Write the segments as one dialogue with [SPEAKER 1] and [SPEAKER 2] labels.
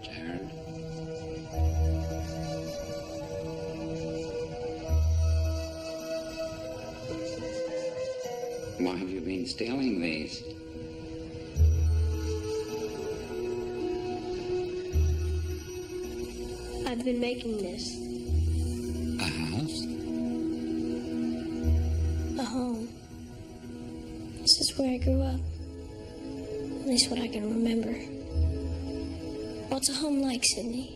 [SPEAKER 1] Jarod. Why have you been stealing these?
[SPEAKER 2] I've been making this.
[SPEAKER 1] A house?
[SPEAKER 2] A home. This is where I grew up. At least what I can remember. What's a home like, Sydney?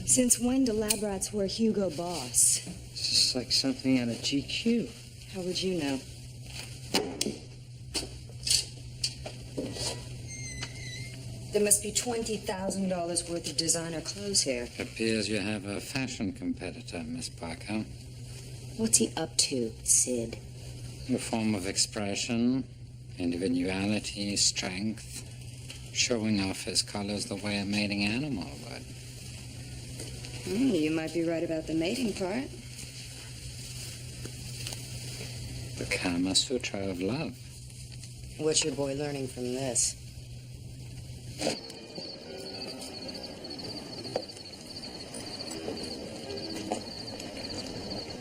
[SPEAKER 3] Since when do lab rats wear Hugo Boss?
[SPEAKER 4] It's just like something out of GQ.
[SPEAKER 3] How would you know? There must be $20,000 worth of designer clothes here.
[SPEAKER 1] It appears you have a fashion competitor, Miss Parker.
[SPEAKER 3] What's he up to, Sid?
[SPEAKER 1] A form of expression, individuality, strength, showing off his colors the way a mating animal would.
[SPEAKER 3] You might be right about the mating part.
[SPEAKER 1] The Kama Sutra of love.
[SPEAKER 3] What's your boy learning from this?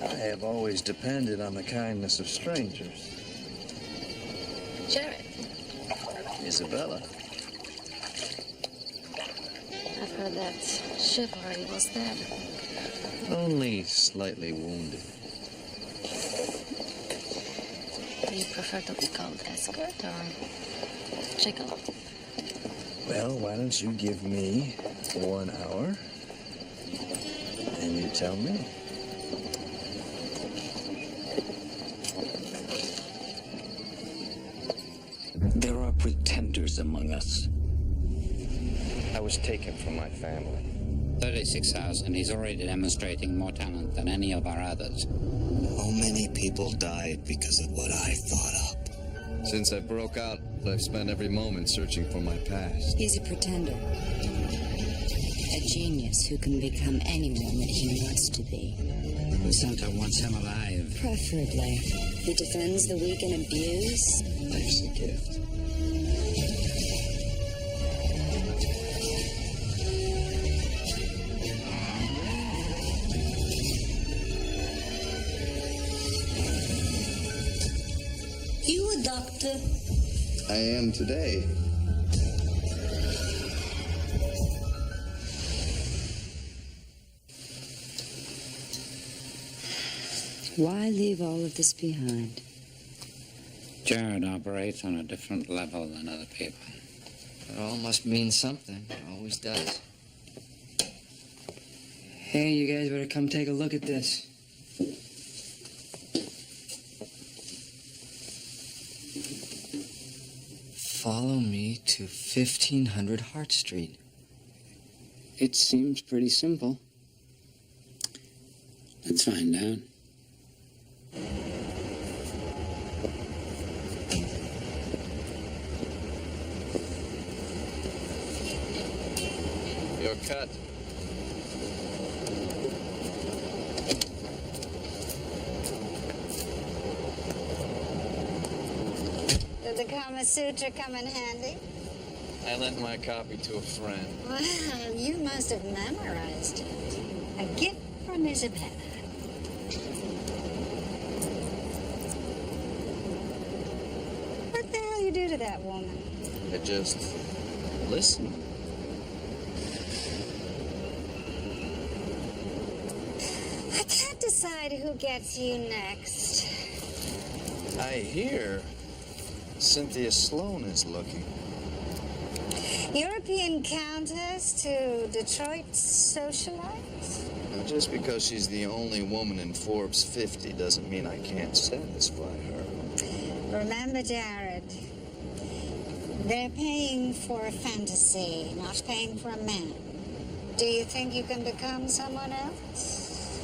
[SPEAKER 4] I have always depended on the kindness of strangers.
[SPEAKER 5] Jarod,
[SPEAKER 4] Isabella.
[SPEAKER 5] I've heard that chivalry was dead.
[SPEAKER 4] Only slightly wounded.
[SPEAKER 5] Do you prefer to be called escort or Gigolo?
[SPEAKER 4] Well, why don't you give me 1 hour, and you tell me.
[SPEAKER 6] There are pretenders among us.
[SPEAKER 4] I was taken from my family.
[SPEAKER 1] 36,000. He's already demonstrating more talent than any of our others.
[SPEAKER 6] How many people died because of what I thought up?
[SPEAKER 4] Since I broke out, I've spent every moment searching for my past.
[SPEAKER 3] He's a pretender. A genius who can become anyone that he wants to be.
[SPEAKER 1] The center wants him alive.
[SPEAKER 3] Preferably. He defends the weak and abused.
[SPEAKER 4] Life's a gift.
[SPEAKER 2] You a doctor?
[SPEAKER 4] I am today.
[SPEAKER 3] Why leave all of this behind?
[SPEAKER 1] Jarod operates on a different level than other people.
[SPEAKER 7] It all must mean something. It always does. Hey, you guys better come take a look at this. Follow me to 1500 Hart Street. It seems pretty simple.
[SPEAKER 1] Let's find out.
[SPEAKER 4] Your cut.
[SPEAKER 8] Did the Kama Sutra come in handy?
[SPEAKER 4] I lent my copy to a friend.
[SPEAKER 8] Well, you must have memorized it. A gift from Isabella. What the hell you do to that woman?
[SPEAKER 4] I just listen.
[SPEAKER 8] I can't decide who gets you next.
[SPEAKER 4] I hear Cynthia Sloan is looking.
[SPEAKER 8] European countess to Detroit socialite?
[SPEAKER 4] Now, just because she's the only woman in Forbes 50 doesn't mean I can't satisfy her.
[SPEAKER 8] Remember, Jarod, they're paying for a fantasy, not paying for a man. Do you think you can become someone else?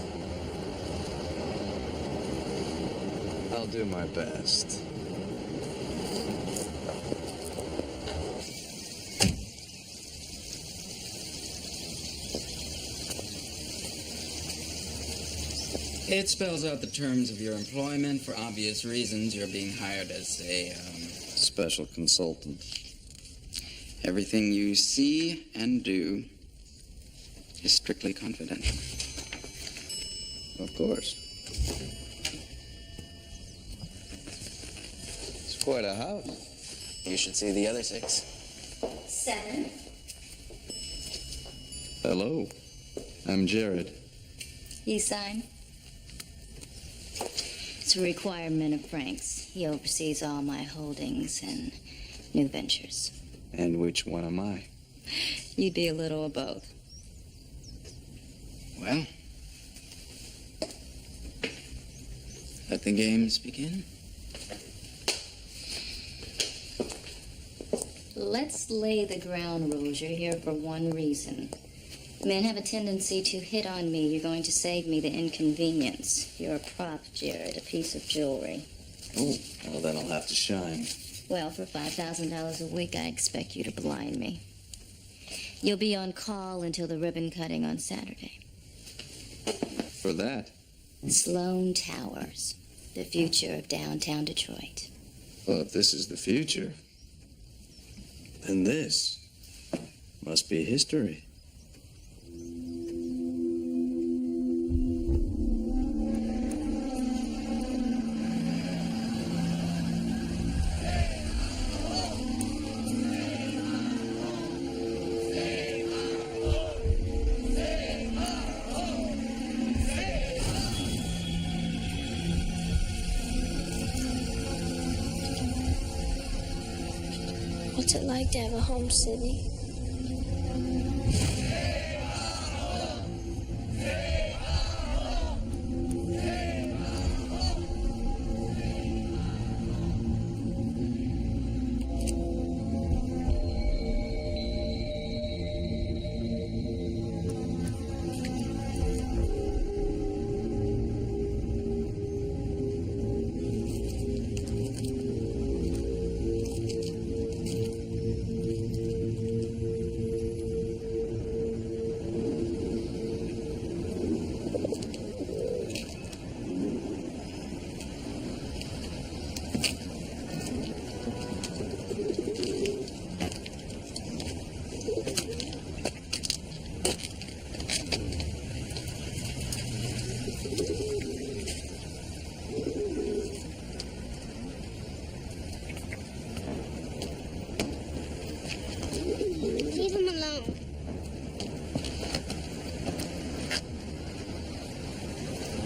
[SPEAKER 4] I'll do my best.
[SPEAKER 7] It spells out the terms of your employment. For obvious reasons, you're being hired as a,
[SPEAKER 4] Special consultant.
[SPEAKER 7] Everything you see and do is strictly confidential.
[SPEAKER 4] Of course. It's quite a house.
[SPEAKER 7] You should see the other 6.
[SPEAKER 3] 7.
[SPEAKER 4] Hello. I'm Jarod.
[SPEAKER 3] You sign? It's a requirement of Frank's. He oversees all my holdings and new ventures.
[SPEAKER 4] And which one am I?
[SPEAKER 3] You'd be a little of both.
[SPEAKER 7] Well, let the games begin.
[SPEAKER 3] Let's lay the ground rules. You're here for one reason. Men have a tendency to hit on me. You're going to save me the inconvenience. You're a prop, Jarod, a piece of jewelry.
[SPEAKER 4] Oh, well, then I'll have to shine.
[SPEAKER 3] Well, for $5,000 a week, I expect you to blind me. You'll be on call until the ribbon cutting on Saturday.
[SPEAKER 4] For that?
[SPEAKER 3] Sloan Towers, the future of downtown Detroit.
[SPEAKER 4] Well, if this is the future, then this must be history.
[SPEAKER 2] What's it like to have a home, Sydney? Leave him alone.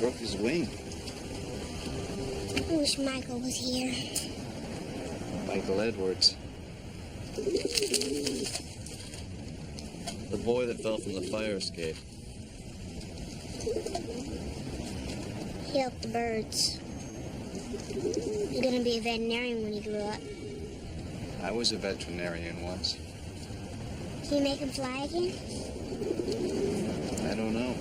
[SPEAKER 4] Broke his wing.
[SPEAKER 2] I wish Michael was here.
[SPEAKER 4] Michael Edwards. The boy that fell from the fire escape.
[SPEAKER 2] He helped the birds. He's gonna be a veterinarian when he grew up.
[SPEAKER 4] I was a veterinarian once.
[SPEAKER 2] Can you make him fly again?
[SPEAKER 4] I don't know.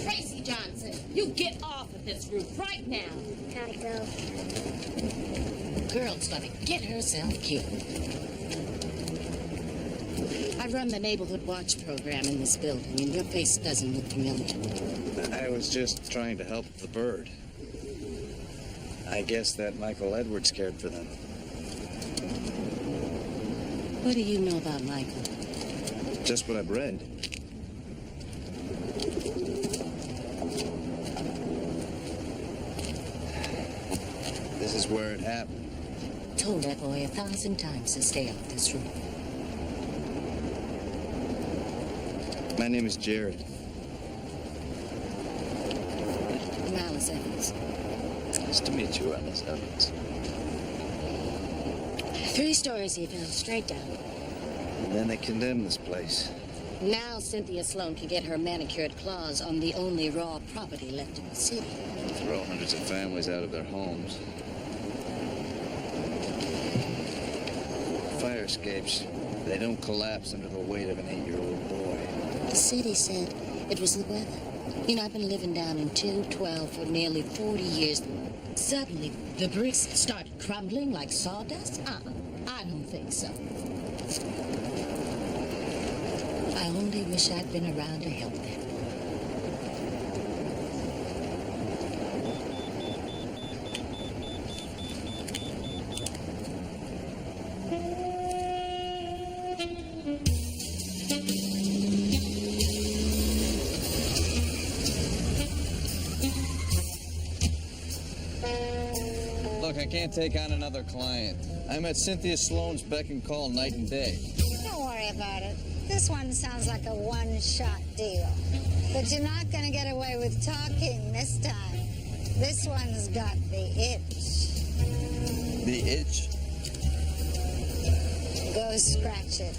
[SPEAKER 5] Tracy Johnson, you get off of this roof right now.
[SPEAKER 2] Gotta go.
[SPEAKER 5] Girl's gonna get herself killed. I run the neighborhood watch program in this building, and your face doesn't look familiar.
[SPEAKER 4] I was just trying to help the bird. I guess that Michael Edwards cared for them.
[SPEAKER 5] What do you know about Michael?
[SPEAKER 4] Just what I've read. This is where it happened.
[SPEAKER 5] Told that boy 1,000 times to stay off this roof.
[SPEAKER 4] My name is Jarod.
[SPEAKER 5] I'm Alice Evans.
[SPEAKER 4] Nice to meet you, Alice Evans.
[SPEAKER 5] 3 stories he fell straight down.
[SPEAKER 4] And then they condemned this place.
[SPEAKER 5] Now Cynthia Sloan can get her manicured claws on the only raw property left in the city.
[SPEAKER 4] Throw hundreds of families out of their homes. Fire escapes, they don't collapse under the weight of an 8-year-old boy.
[SPEAKER 5] The city said it was the weather. You know, I've been living down in 212 for nearly 40 years. Suddenly, the bricks started crumbling like sawdust? I don't think so. I only wish I'd been around to help them.
[SPEAKER 9] Look, I can't take on another client. I'm at Cynthia Sloane's beck and call night and day.
[SPEAKER 8] Don't worry about it. This one sounds like a one-shot deal. But you're not going to get away with talking this time. This one's got the itch.
[SPEAKER 9] The itch?
[SPEAKER 8] Go scratch it.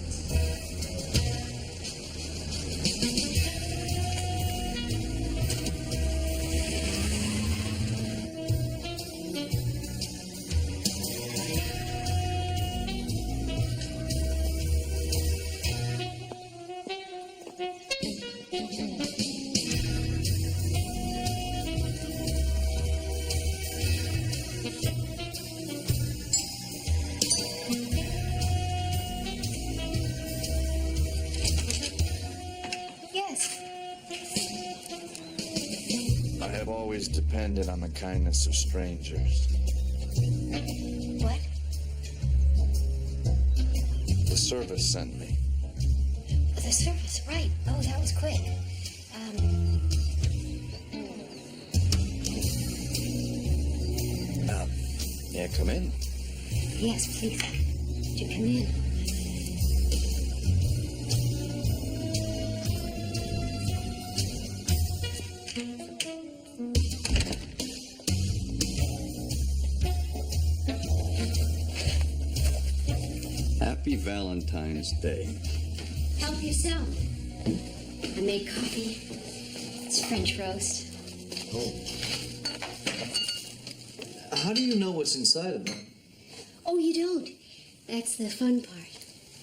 [SPEAKER 9] I have always depended on the kindness of strangers.
[SPEAKER 2] What?
[SPEAKER 9] The service sent me.
[SPEAKER 2] The service, right. Oh, that was quick.
[SPEAKER 9] Yeah, come in.
[SPEAKER 2] Yes, please. Would you come in?
[SPEAKER 9] Happy Valentine's Day.
[SPEAKER 2] Help yourself. I made coffee. It's French roast.
[SPEAKER 4] How do you know what's inside of them?
[SPEAKER 2] Oh, you don't? That's the fun part.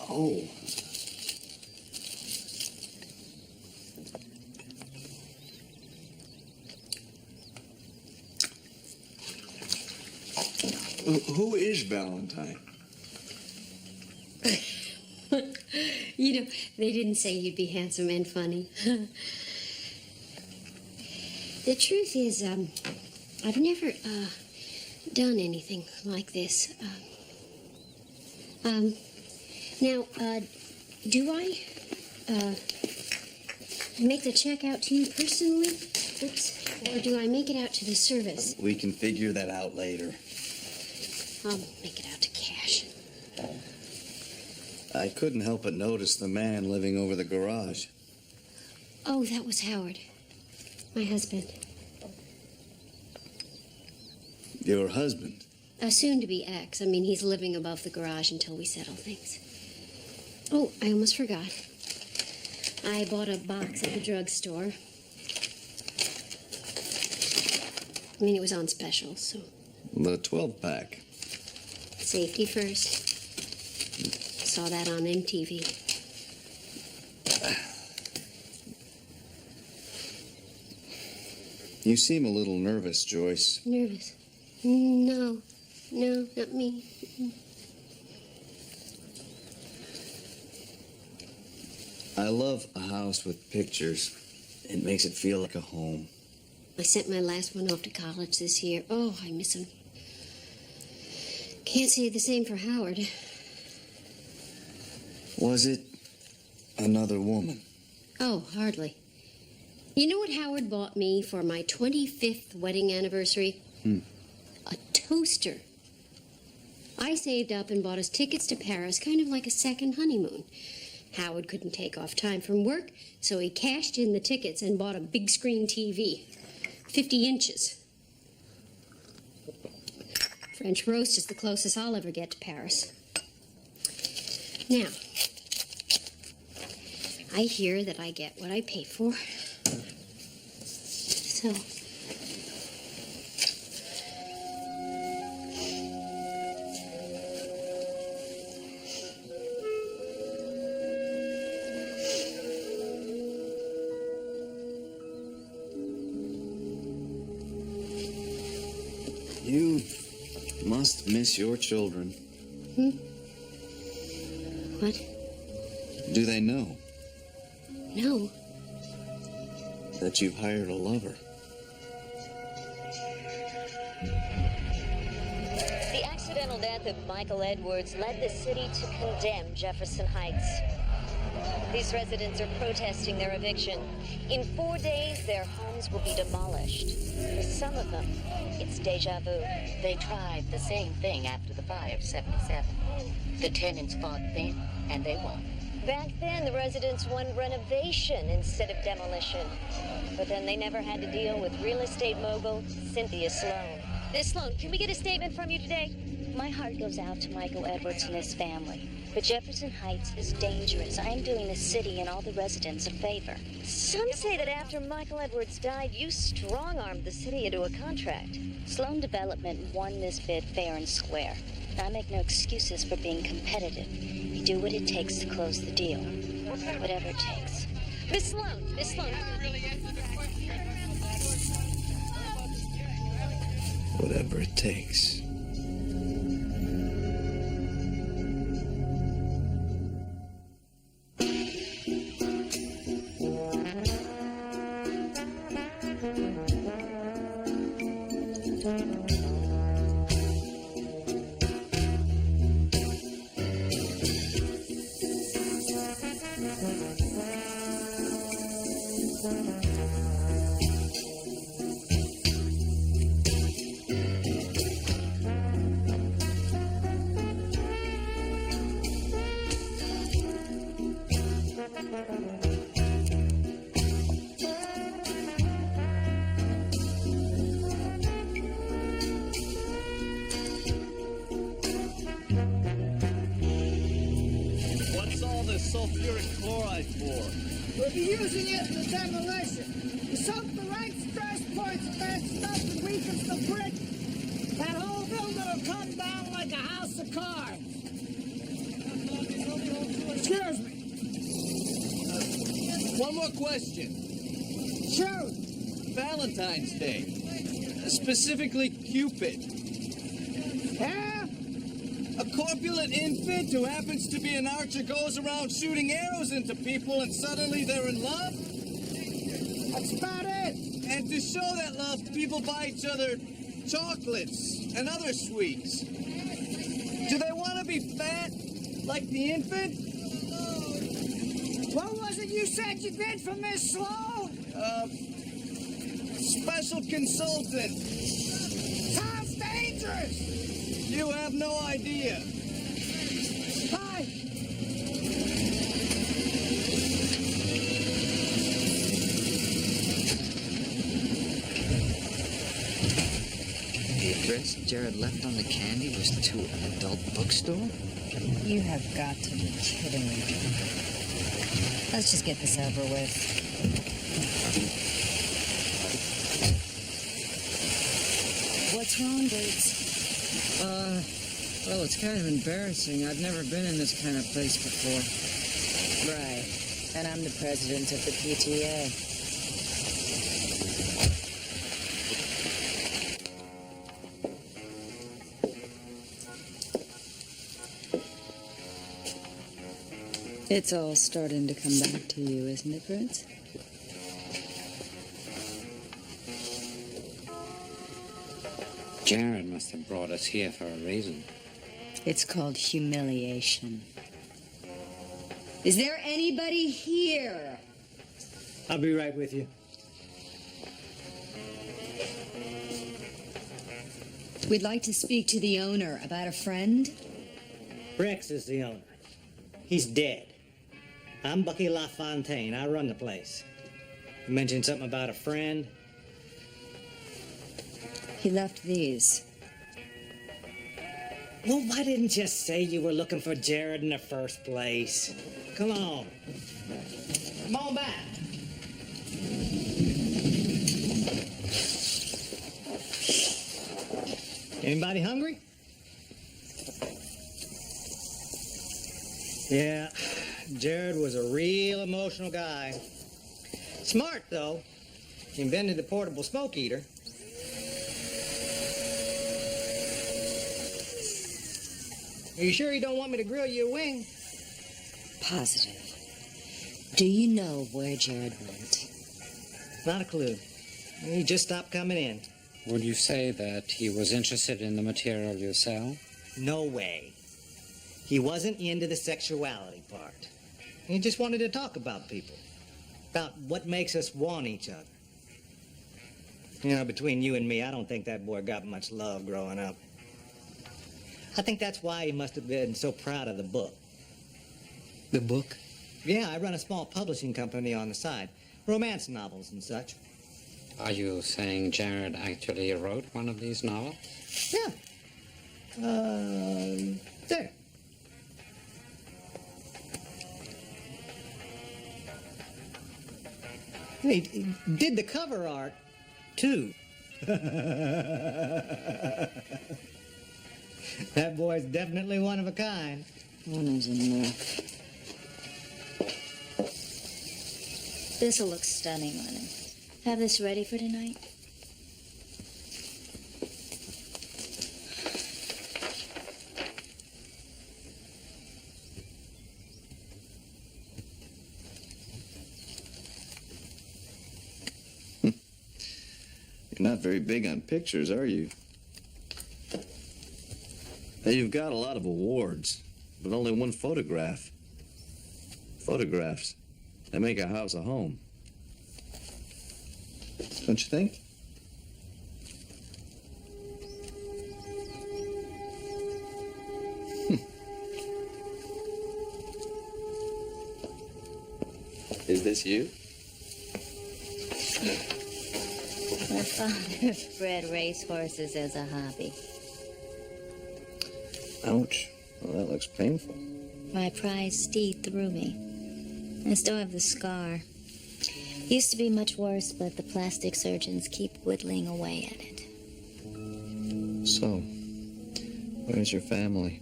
[SPEAKER 4] Oh. Who is Valentine?
[SPEAKER 2] You know, they didn't say you'd be handsome and funny. The truth is, I've never, done anything like this. Now, do I, make the check out to you personally? Oops. Or do I make it out to the service?
[SPEAKER 4] We can figure that out later.
[SPEAKER 2] I'll make it out to cash.
[SPEAKER 4] I couldn't help but notice the man living over the garage.
[SPEAKER 2] Oh, that was Howard. My husband.
[SPEAKER 4] Your husband?
[SPEAKER 2] Soon to be ex. I mean, he's living above the garage until we settle things. Oh, I almost forgot. I bought a box at the drugstore. I mean, it was on special, so.
[SPEAKER 4] The 12-pack.
[SPEAKER 2] Safety first. Saw that on MTV.
[SPEAKER 4] You seem a little nervous, Joyce.
[SPEAKER 2] Nervous? No, not me.
[SPEAKER 4] I love a house with pictures. It makes it feel like a home.
[SPEAKER 2] I sent my last one off to college this year. Oh, I miss him. Can't say the same for Howard.
[SPEAKER 4] Was it another woman?
[SPEAKER 2] Oh, hardly. You know what Howard bought me for my 25th wedding anniversary? A toaster. I saved up and bought us tickets to Paris, kind of like a second honeymoon. Howard couldn't take off time from work, so he cashed in the tickets and bought a big screen TV. 50 inches. French roast is the closest I'll ever get to Paris. Now, I hear that I get what I pay for. So,
[SPEAKER 6] You must miss your children.
[SPEAKER 2] What?
[SPEAKER 6] Do they know
[SPEAKER 2] No.
[SPEAKER 6] that you've hired a lover?
[SPEAKER 10] The accidental death of Michael Edwards led the city to condemn Jefferson Heights. These residents are protesting their eviction. In 4 days, their homes will be demolished. For some of them, it's deja vu.
[SPEAKER 5] They tried the same thing after the fire of 77. The tenants fought then, and they won.
[SPEAKER 10] Back then, the residents won renovation instead of demolition. But then they never had to deal with real estate mogul Cynthia Sloan. Miss Sloan, can we get a statement from you today?
[SPEAKER 3] My heart goes out to Michael Edwards and his family. But Jefferson Heights is dangerous. I am doing the city and all the residents a favor.
[SPEAKER 10] Some say that after Michael Edwards died, you strong-armed the city into a contract.
[SPEAKER 3] Sloan Development won this bid fair and square. I make no excuses for being competitive. We do what it takes to close the deal. Whatever it takes.
[SPEAKER 10] Miss Sloan, Miss Sloan.
[SPEAKER 6] Whatever it takes.
[SPEAKER 9] What's all this sulfuric chloride for?
[SPEAKER 11] We'll be using it for demolition. You soak the right stress points of that stuff and weakens the brick. That whole building will come down like a house of cards. Excuse me.
[SPEAKER 9] One more question.
[SPEAKER 11] Shoot.
[SPEAKER 9] Valentine's Day. Specifically Cupid.
[SPEAKER 11] Yeah?
[SPEAKER 9] A corpulent infant who happens to be an archer goes around shooting arrows into people and suddenly they're in love?
[SPEAKER 11] That's about it.
[SPEAKER 9] And to show that love, people buy each other chocolates and other sweets. Do they want to be fat like the infant?
[SPEAKER 11] What was it you said you did for Miss Sloan?
[SPEAKER 9] Special consultant.
[SPEAKER 11] Sounds dangerous.
[SPEAKER 9] You have no idea.
[SPEAKER 11] Hi.
[SPEAKER 7] The address Jarod left on the candy was to an adult bookstore?
[SPEAKER 12] You have got to be kidding me. Let's just get this over with. What's wrong, Boots?
[SPEAKER 7] Well, it's kind of embarrassing. I've never been in this kind of place before.
[SPEAKER 12] Right. And I'm the president of the PTA. It's all starting to come back to you, isn't it, Prince?
[SPEAKER 1] Jarod must have brought us here for a reason.
[SPEAKER 12] It's called humiliation. Is there anybody here?
[SPEAKER 11] I'll be right with you.
[SPEAKER 12] We'd like to speak to the owner about a friend.
[SPEAKER 11] Rex is the owner. He's dead. I'm Bucky LaFontaine. I run the place. You mentioned something about a friend.
[SPEAKER 12] He left these.
[SPEAKER 11] Well, why didn't you say you were looking for Jarod in the first place? Come on. Come on back. Anybody hungry? Yeah, Jarod was a real emotional guy. Smart, though. He invented the portable smoke eater. Are you sure you don't want me to grill you a wing?
[SPEAKER 5] Positive. Do you know where Jarod went?
[SPEAKER 11] Not a clue. He just stopped coming in.
[SPEAKER 1] Would you say that he was interested in the material you sell?
[SPEAKER 11] No way. He wasn't into the sexuality part. He just wanted to talk about people. About what makes us want each other. You know, between you and me, I don't think that boy got much love growing up. I think that's why he must have been so proud of the book.
[SPEAKER 7] The book?
[SPEAKER 11] Yeah, I run a small publishing company on the side. Romance novels and such.
[SPEAKER 1] Are you saying Jarod actually wrote one of these novels?
[SPEAKER 11] Yeah. There. He did the cover art, too. That boy's definitely one of a kind.
[SPEAKER 5] One is enough.
[SPEAKER 3] This'll look stunning on him. Have this ready for tonight?
[SPEAKER 13] You're not very big on pictures, are you? Hey, you've got a lot of awards, but only one photograph. Photographs, they make a house a home. Don't you think? Is this you?
[SPEAKER 3] My father bred racehorses as a hobby.
[SPEAKER 13] Ouch. Well, that looks painful.
[SPEAKER 3] My prize steed threw me. I still have the scar. Used to be much worse, but the plastic surgeons keep whittling away at it.
[SPEAKER 13] So, where's your family?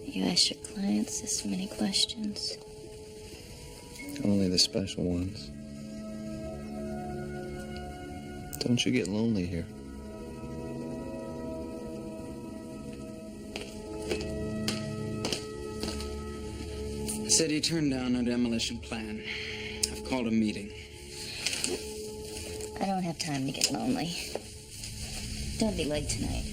[SPEAKER 3] You ask your clients this many questions.
[SPEAKER 13] Only the special ones. Don't you get lonely here?
[SPEAKER 7] The city turned down a demolition plan. I've called a meeting.
[SPEAKER 3] I don't have time to get lonely. Don't be late tonight.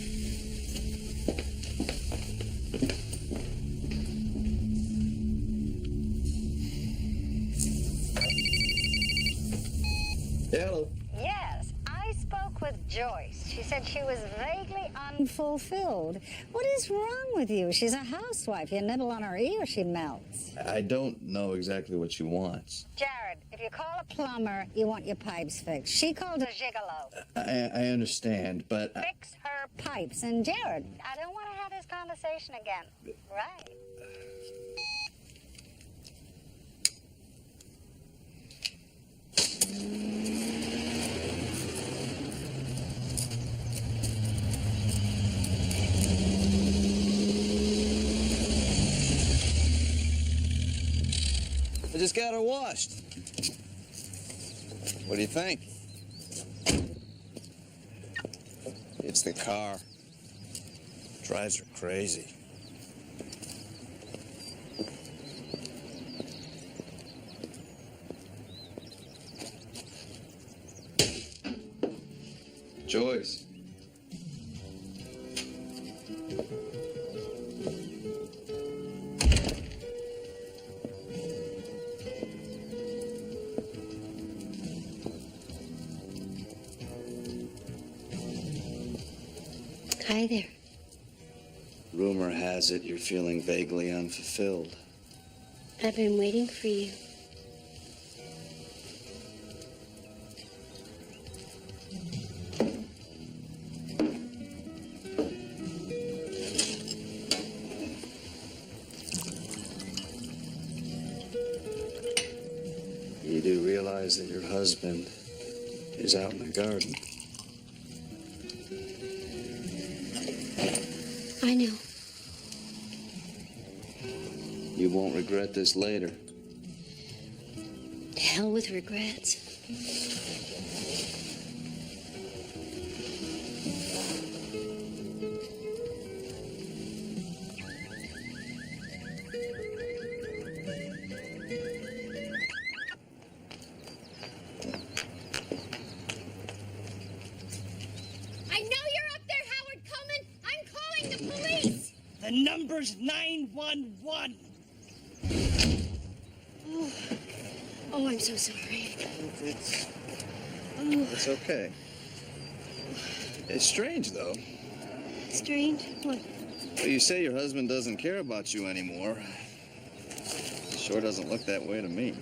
[SPEAKER 13] Hello.
[SPEAKER 8] Yes, I spoke with Joyce. She said she was vaguely unfulfilled. What is wrong with you? She's a housewife. You nibble on her ear, she melts.
[SPEAKER 13] I don't know exactly what she wants.
[SPEAKER 8] Jarod, if you call a plumber, you want your pipes fixed. She called a gigolo.
[SPEAKER 13] I understand, but...
[SPEAKER 8] Fix her pipes. And Jarod, I don't want to have this conversation again. Right.
[SPEAKER 13] I just got her washed. What do you think? It's the car. Drives her crazy. Joyce.
[SPEAKER 2] Hi there.
[SPEAKER 13] Rumor has it you're feeling vaguely unfulfilled.
[SPEAKER 2] I've been waiting for you.
[SPEAKER 13] You do realize that your husband is out in the garden.
[SPEAKER 2] I know.
[SPEAKER 13] You won't regret this later.
[SPEAKER 2] To hell with regrets.
[SPEAKER 11] The number's 911.
[SPEAKER 2] Oh, I'm so sorry.
[SPEAKER 9] It's okay. It's strange, though.
[SPEAKER 2] Strange? What?
[SPEAKER 9] Well, you say your husband doesn't care about you anymore. Sure doesn't look that way to me.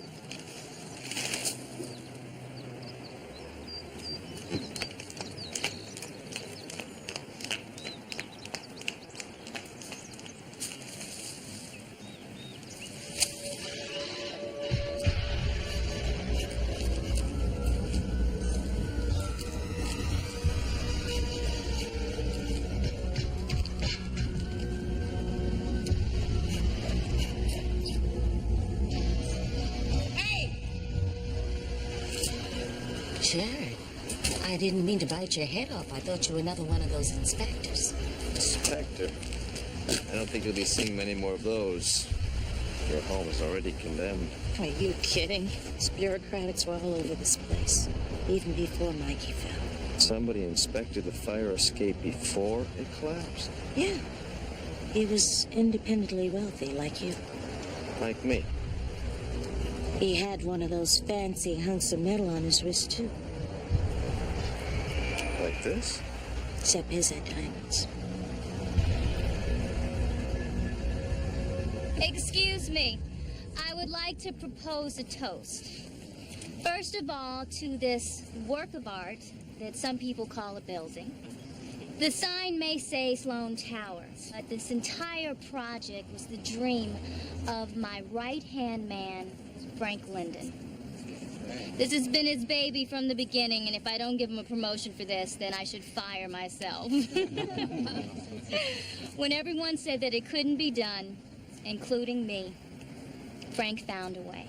[SPEAKER 5] Jarod, I didn't mean to bite your head off. I thought you were another one of those inspectors.
[SPEAKER 9] Inspector? I don't think you'll be seeing many more of those. Your home is already condemned.
[SPEAKER 5] Are you kidding? These bureaucrats were all over this place, even before Mikey fell.
[SPEAKER 9] Somebody inspected the fire escape before it collapsed?
[SPEAKER 5] Yeah. He was independently wealthy, like you.
[SPEAKER 9] Like me.
[SPEAKER 5] He had one of those fancy hunks of metal on his wrist, too.
[SPEAKER 9] Like this?
[SPEAKER 5] Except his had diamonds.
[SPEAKER 3] Excuse me. I would like to propose a toast. First of all, to this work of art that some people call a building. The sign may say Sloan Towers, but this entire project was the dream of my right-hand man, Frank Linden. This has been his baby from the beginning, and if I don't give him a promotion for this, then I should fire myself. When everyone said that it couldn't be done, including me, Frank found a way.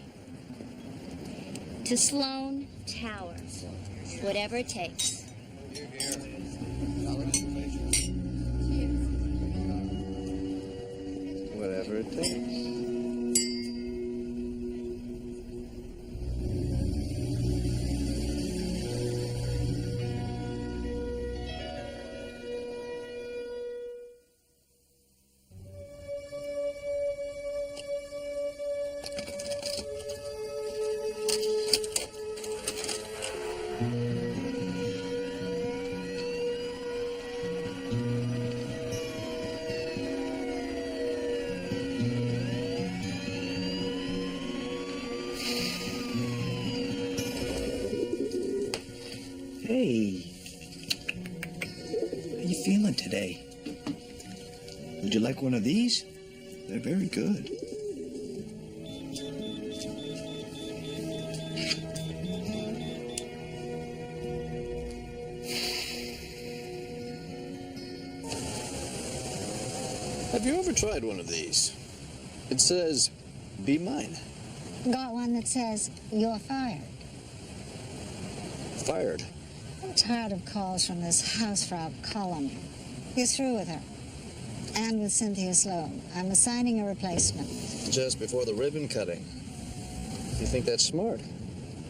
[SPEAKER 3] To Sloan Towers, whatever it takes.
[SPEAKER 9] Whatever it takes.
[SPEAKER 4] Hey, how you feeling today? Would you like one of these? They're very good.
[SPEAKER 9] Have you ever tried one of these? It says, "Be mine."
[SPEAKER 8] Got one that says, "You're fired."
[SPEAKER 9] Fired.
[SPEAKER 8] I'm tired of calls from this Hausfrau Column. You're through with her. And with Cynthia Sloan. I'm assigning a replacement.
[SPEAKER 9] Just before the ribbon cutting. You think that's smart?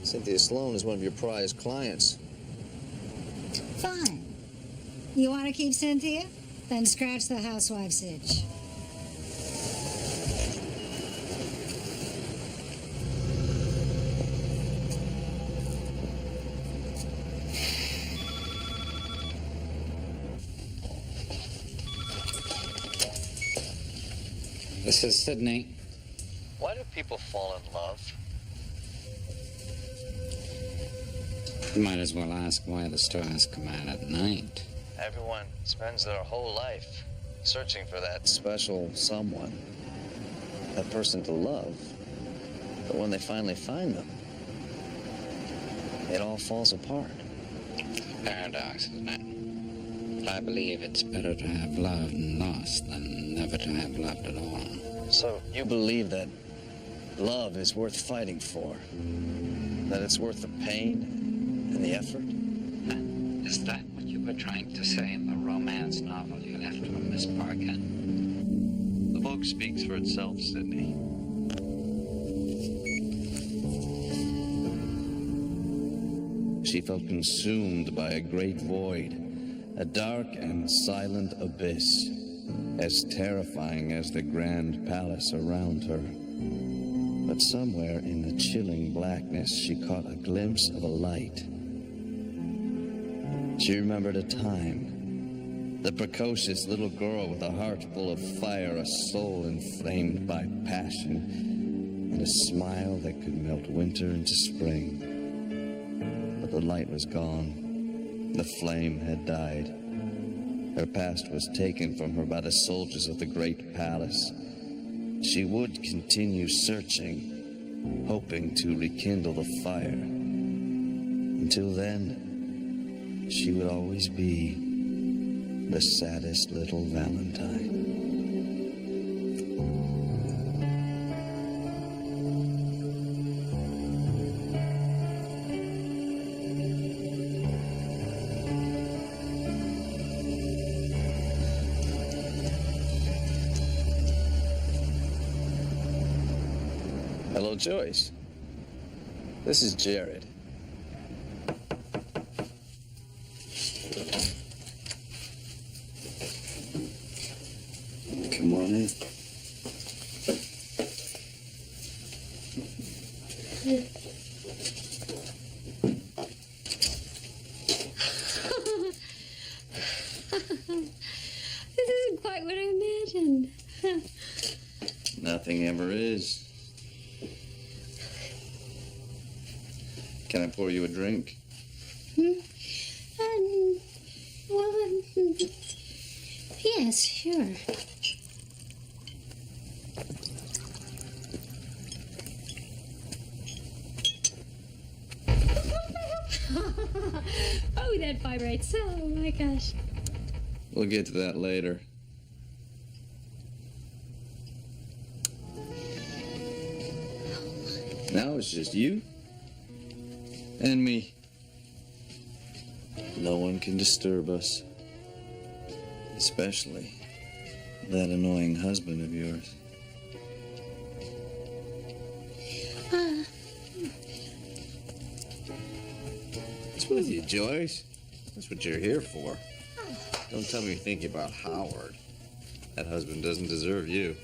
[SPEAKER 9] Cynthia Sloan is one of your prized clients.
[SPEAKER 8] Fine. You want to keep Cynthia? Then scratch the housewife's itch.
[SPEAKER 1] This is Sydney.
[SPEAKER 13] Why do people fall in love?
[SPEAKER 1] You might as well ask why the stars come out at night.
[SPEAKER 13] Everyone spends their whole life searching for that
[SPEAKER 9] Special someone. That person to love. But when they finally find them, it all falls apart.
[SPEAKER 1] Paradox, isn't it? I believe it's better to have loved and lost than never to have loved at all.
[SPEAKER 9] So you believe that love is worth fighting for? That it's worth the pain and the effort?
[SPEAKER 1] Is that what you were trying to say in the romance novel you left for Miss Parker?
[SPEAKER 13] The book speaks for itself, Sydney.
[SPEAKER 9] She felt consumed by a great void, a dark and silent abyss.
[SPEAKER 14] as terrifying as the grand palace around her. But somewhere in the chilling blackness, she caught a glimpse of a light. She remembered a time, the precocious little girl with a heart full of fire, a soul inflamed by passion, and a smile that could melt winter into spring. But the light was gone. The flame had died. Her past was taken from her by the soldiers of the great palace. She would continue searching, hoping to rekindle the fire. Until then, she would always be the saddest little Valentine. Hello, Joyce. This is Jarod. Come on in.
[SPEAKER 2] This isn't quite what I imagined.
[SPEAKER 14] Nothing ever is. Can I pour you a drink?
[SPEAKER 2] Yes, sure. Oh, that vibrates so. Oh, my gosh.
[SPEAKER 14] We'll get to that later. Now it's just you and me. No one can disturb us. Especially that annoying husband of yours. What's with you, Joyce? That's what you're here for. Don't tell me you're thinking about Howard. That husband doesn't deserve you.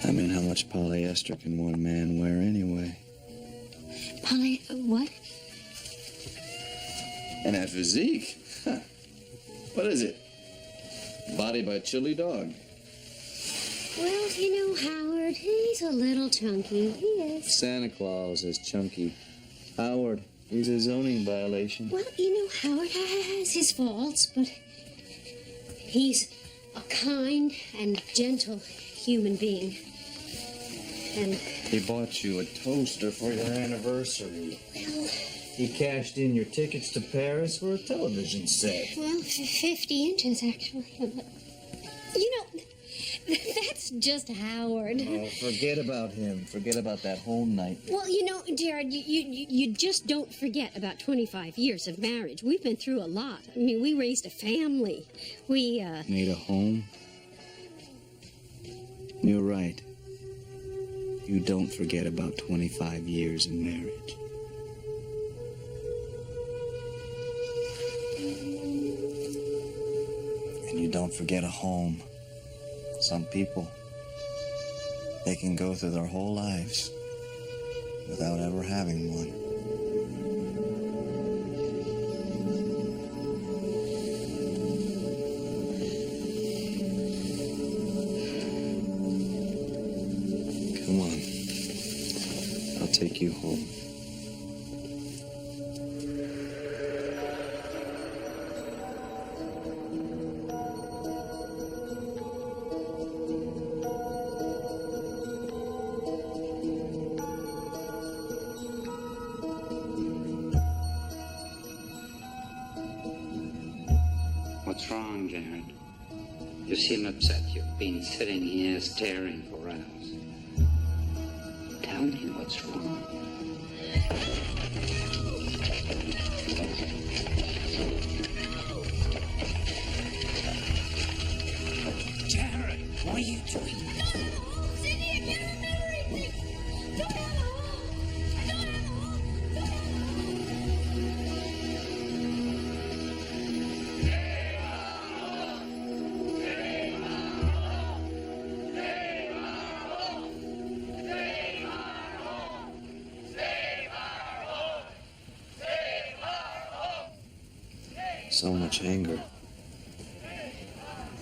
[SPEAKER 14] I mean, how much polyester can one man wear anyway?
[SPEAKER 2] What?
[SPEAKER 14] And that physique? Huh. What is it? Body by chili dog.
[SPEAKER 2] Well, you know, Howard, he's a little chunky. He is.
[SPEAKER 14] Santa Claus is chunky. Howard, he's a zoning violation.
[SPEAKER 2] Well, you know, Howard has his faults, but he's a kind and gentle human being. And
[SPEAKER 14] he bought you a toaster for your anniversary.
[SPEAKER 2] Well,
[SPEAKER 4] he cashed in your tickets to Paris for a television set.
[SPEAKER 2] Well, 50 inches, actually. But, you know, that's just Howard.
[SPEAKER 4] Oh, forget about him. Forget about that whole night.
[SPEAKER 2] Well, you know, Jarod, you just don't forget about 25 years of marriage. We've been through a lot. I mean, we raised a family. We,
[SPEAKER 14] made a home? You're right. You don't forget about 25 years of marriage. And you don't forget a home. Some people, they can go through their whole lives without ever having one. Come on. I'll take you home.
[SPEAKER 1] What's wrong, Jarod? You seem upset. You've been sitting here staring for hours. Tell me what's wrong.
[SPEAKER 6] Jarod, what are you doing?
[SPEAKER 7] So much anger.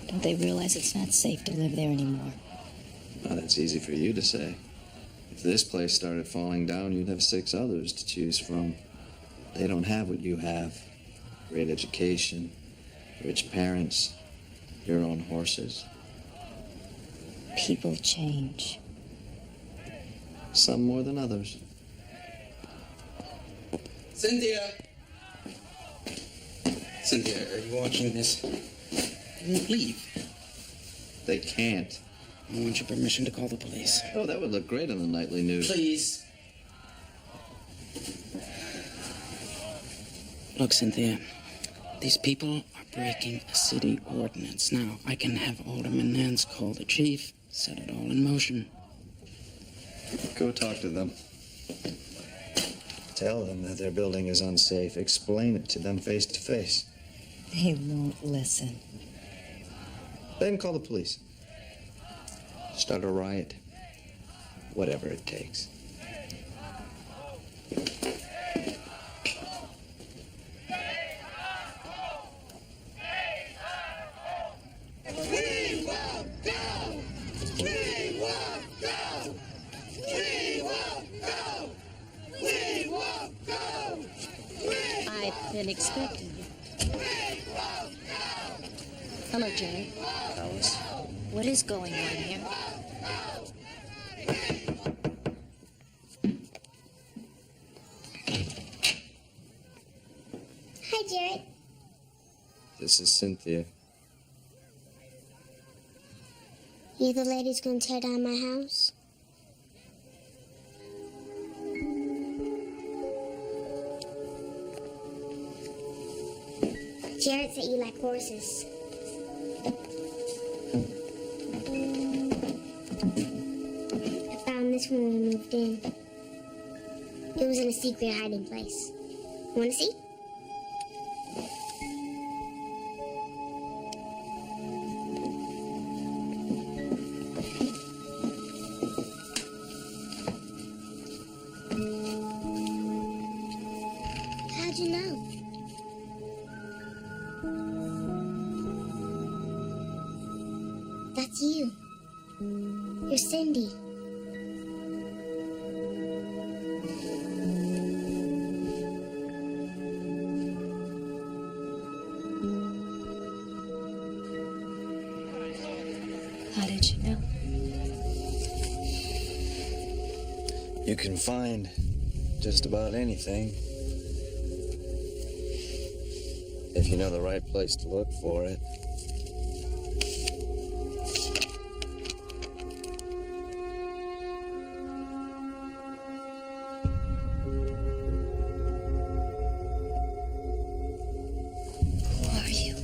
[SPEAKER 12] Don't they realize it's not safe to live there anymore?
[SPEAKER 13] Well, that's easy for you to say. If this place started falling down, you'd have 6 others to choose from. They don't have what you have. Great education, rich parents, your own horses.
[SPEAKER 12] People change.
[SPEAKER 13] Some more than others.
[SPEAKER 7] Cynthia! Cynthia, are you watching this? Leave.
[SPEAKER 13] They can't.
[SPEAKER 7] I want your permission to call the police.
[SPEAKER 13] Oh, that would look great on the nightly news.
[SPEAKER 7] Please. Look, Cynthia, these people are breaking a city ordinance. Now, I can have Alderman Nance call the chief, set it all in motion.
[SPEAKER 13] Go talk to them.
[SPEAKER 4] Tell them that their building is unsafe. Explain it to them face to face.
[SPEAKER 12] They won't listen.
[SPEAKER 4] Then call the police. Start a riot. Whatever it takes.
[SPEAKER 5] I've been expecting you. Hello, Jerry.
[SPEAKER 4] Alice.
[SPEAKER 5] What is going on here?
[SPEAKER 15] Hi, Jarod.
[SPEAKER 13] This is Cynthia.
[SPEAKER 15] You the lady who's gonna tear down my house? Jarod said you like horses. I found this when we moved in. It was in a secret hiding place. Want to see? How'd you know? That's you. You're Cindy.
[SPEAKER 5] How did you know?
[SPEAKER 4] You can find just about anything if you know the right place to look for it.
[SPEAKER 5] Who are you?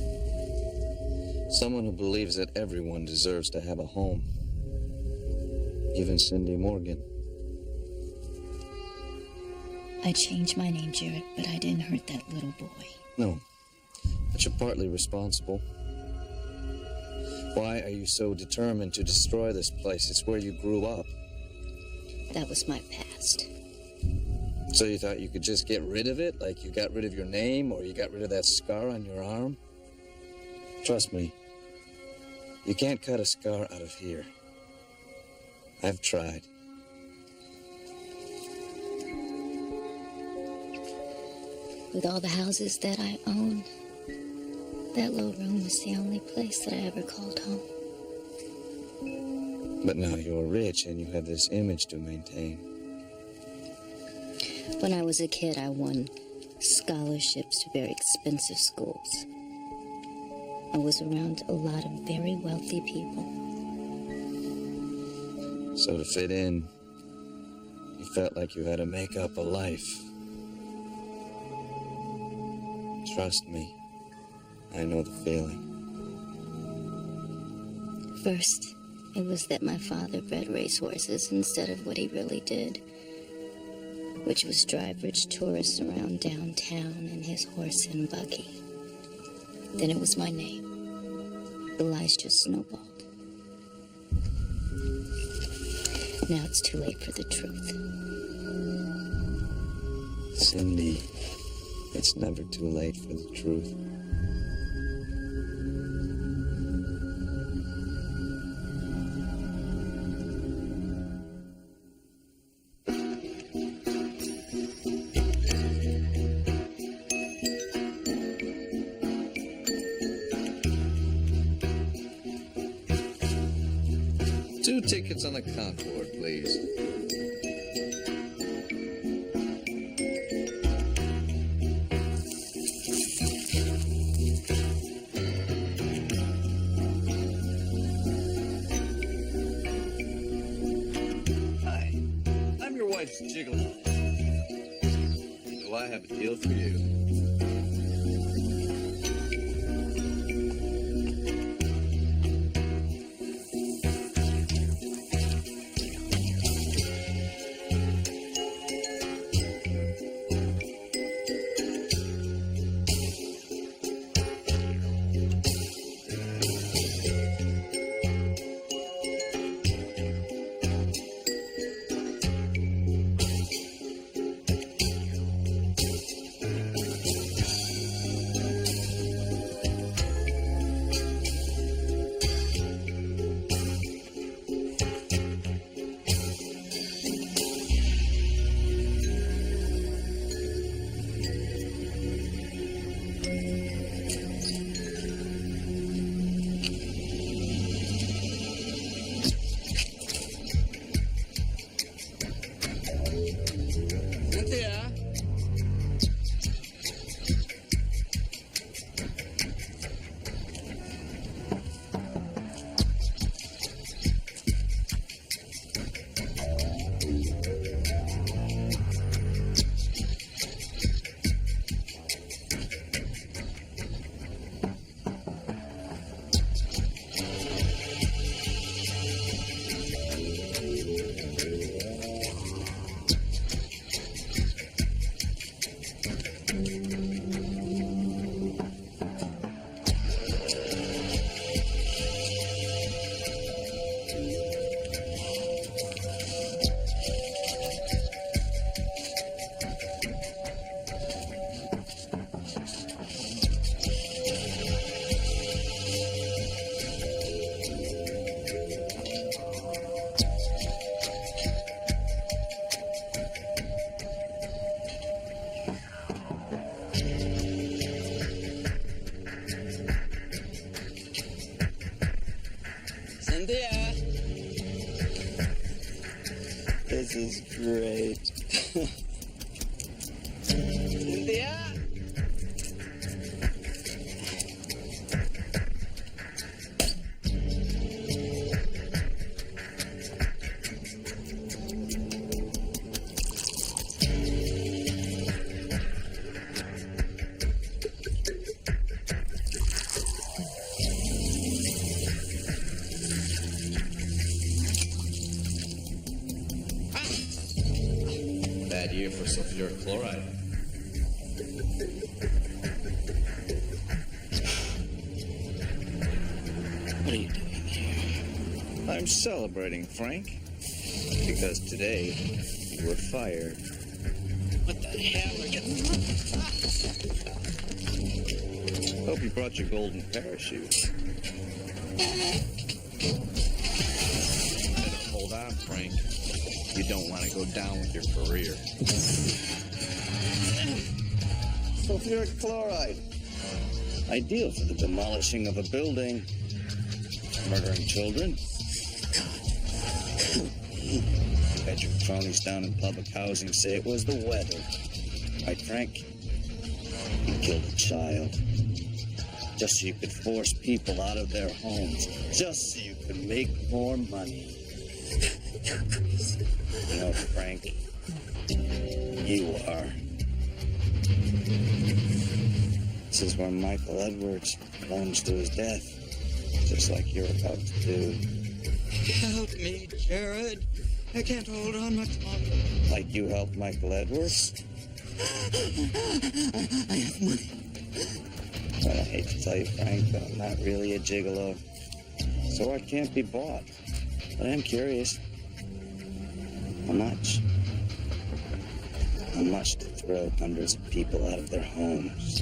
[SPEAKER 4] Someone who believes that everyone deserves to have a home. Even Cindy Morgan.
[SPEAKER 12] I changed my name, Jarod, but I didn't hurt that little boy.
[SPEAKER 4] No, but you're partly responsible. Why are you so determined to destroy this place? It's where you grew up.
[SPEAKER 12] That was my past.
[SPEAKER 4] So you thought you could just get rid of it, like you got rid of your name or you got rid of that scar on your arm? Trust me, you can't cut a scar out of here. I've tried.
[SPEAKER 12] With all the houses that I own, that little room was the only place that I ever called home.
[SPEAKER 4] But now you're rich and you have this image to maintain.
[SPEAKER 12] When I was a kid, I won scholarships to very expensive schools. I was around a lot of very wealthy people.
[SPEAKER 4] So to fit in, you felt like you had to make up a life. Trust me, I know the feeling.
[SPEAKER 12] First, it was that my father bred racehorses instead of what he really did, which was drive rich tourists around downtown in his horse and buggy. Then it was my name. The lies just snowballed. Now it's too late for the truth.
[SPEAKER 4] Cindy, it's never too late for the truth.
[SPEAKER 13] Tickets on the Concord, please.
[SPEAKER 9] Hi, I'm your wife's Gigolo.
[SPEAKER 13] So I have a deal for you.
[SPEAKER 14] This is great. Cynthia?
[SPEAKER 13] Bad year for sulfuric chloride.
[SPEAKER 7] What are you doing here?
[SPEAKER 14] I'm celebrating, Frank. Because today, you were fired.
[SPEAKER 7] What the hell are you...
[SPEAKER 14] Hope you brought your golden parachute. Better hold on, Frank. You don't want to go down with your career. Sulfuric chloride. Ideal for the demolishing of a building. Murdering children. Had your cronies down in public housing say it was the weather. Right, Frank? You killed a child. Just so you could force people out of their homes. Just so you could make more money. You know, Frank, you are. This is where Michael Edwards plunged to his death, just like you're about to do.
[SPEAKER 7] Help me, Jarod. I can't hold on much longer.
[SPEAKER 14] Like you helped Michael Edwards?
[SPEAKER 7] I have money.
[SPEAKER 14] Well, I hate to tell you, Frank, but I'm not really a gigolo. So I can't be bought. But I'm curious. How much? How much to throw hundreds of people out of their homes?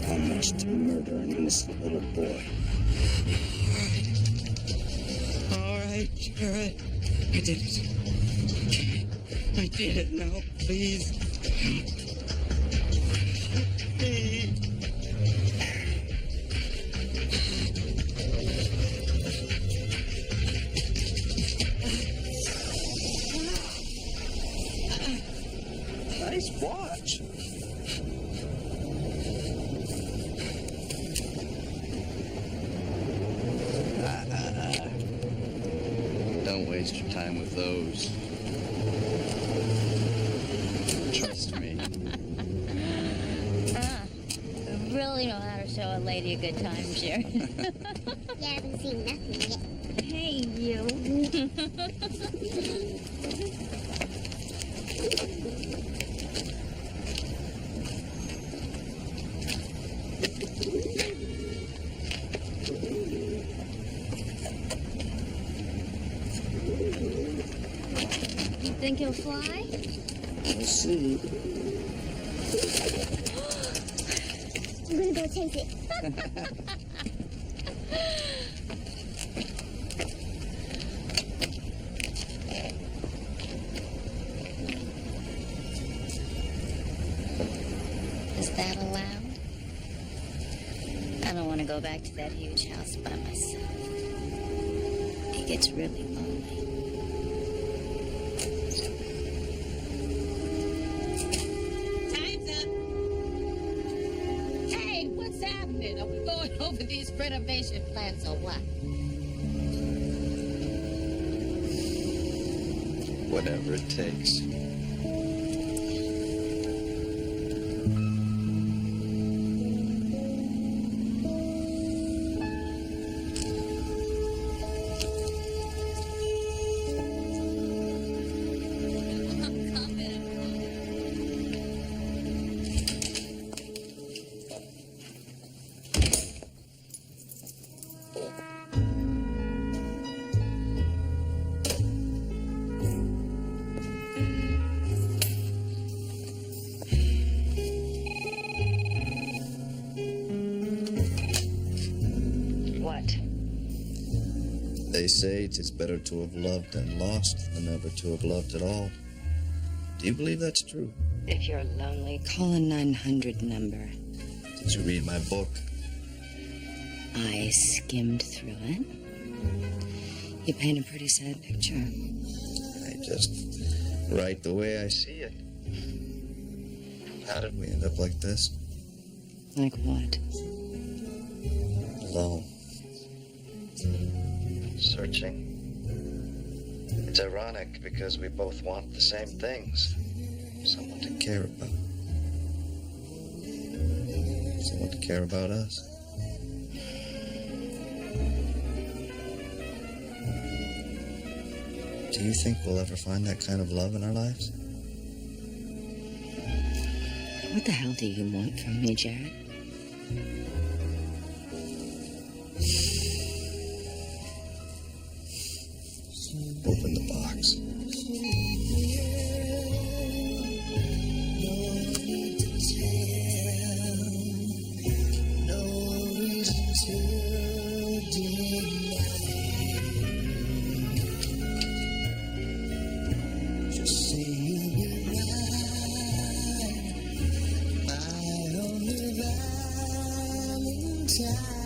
[SPEAKER 14] How much to murder an innocent little boy?
[SPEAKER 7] All right, Jarod. I did it. I did it now, please. Please.
[SPEAKER 6] Just watch.
[SPEAKER 14] Don't waste your time with those. Trust me.
[SPEAKER 3] You really know how to show a lady a good time, Jarod.
[SPEAKER 15] You haven't seen nothing yet.
[SPEAKER 3] Hey, you. You think he'll fly?
[SPEAKER 6] We'll see.
[SPEAKER 15] I'm gonna go chase it.
[SPEAKER 12] Is that allowed? I don't want to go back to that huge house by myself. It gets really lonely.
[SPEAKER 5] Time's up. Hey, what's happening? Are we going over these renovation plans or what?
[SPEAKER 4] Whatever it takes. They say it's better to have loved and lost than never to have loved at all. Do you believe that's true?
[SPEAKER 12] If you're lonely, call a 900 number.
[SPEAKER 4] Did you read my book?
[SPEAKER 12] I skimmed through it. You paint a pretty sad picture.
[SPEAKER 4] I just write the way I see it. How did we end up like this?
[SPEAKER 12] Like what?
[SPEAKER 4] Alone. Searching. It's ironic because we both want the same things. Someone to care about. Someone to care about us. Do you think we'll ever find that kind of love in our lives?
[SPEAKER 12] What the hell do you want from me, Jarod?
[SPEAKER 4] Open the box.
[SPEAKER 15] My only Valentine.